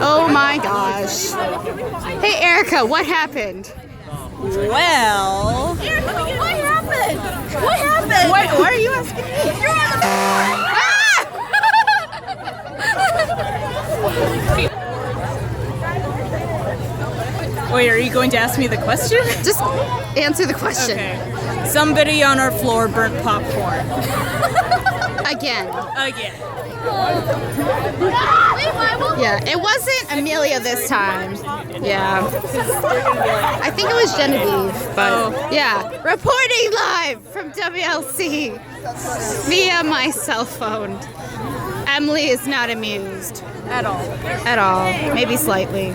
Oh my gosh. Hey Erica, what happened? Well, Erica, what happened? What happened? why are you asking me? You're on the Wait, are you going to ask me the question? Just answer the question. Okay. Somebody on our floor burnt popcorn. Again. Again. Yeah, it wasn't Amelia this time. Yeah. I think it was Genevieve, but yeah. Reporting live from WLC via my cell phone. Emily is not amused. At all. At all. Maybe slightly.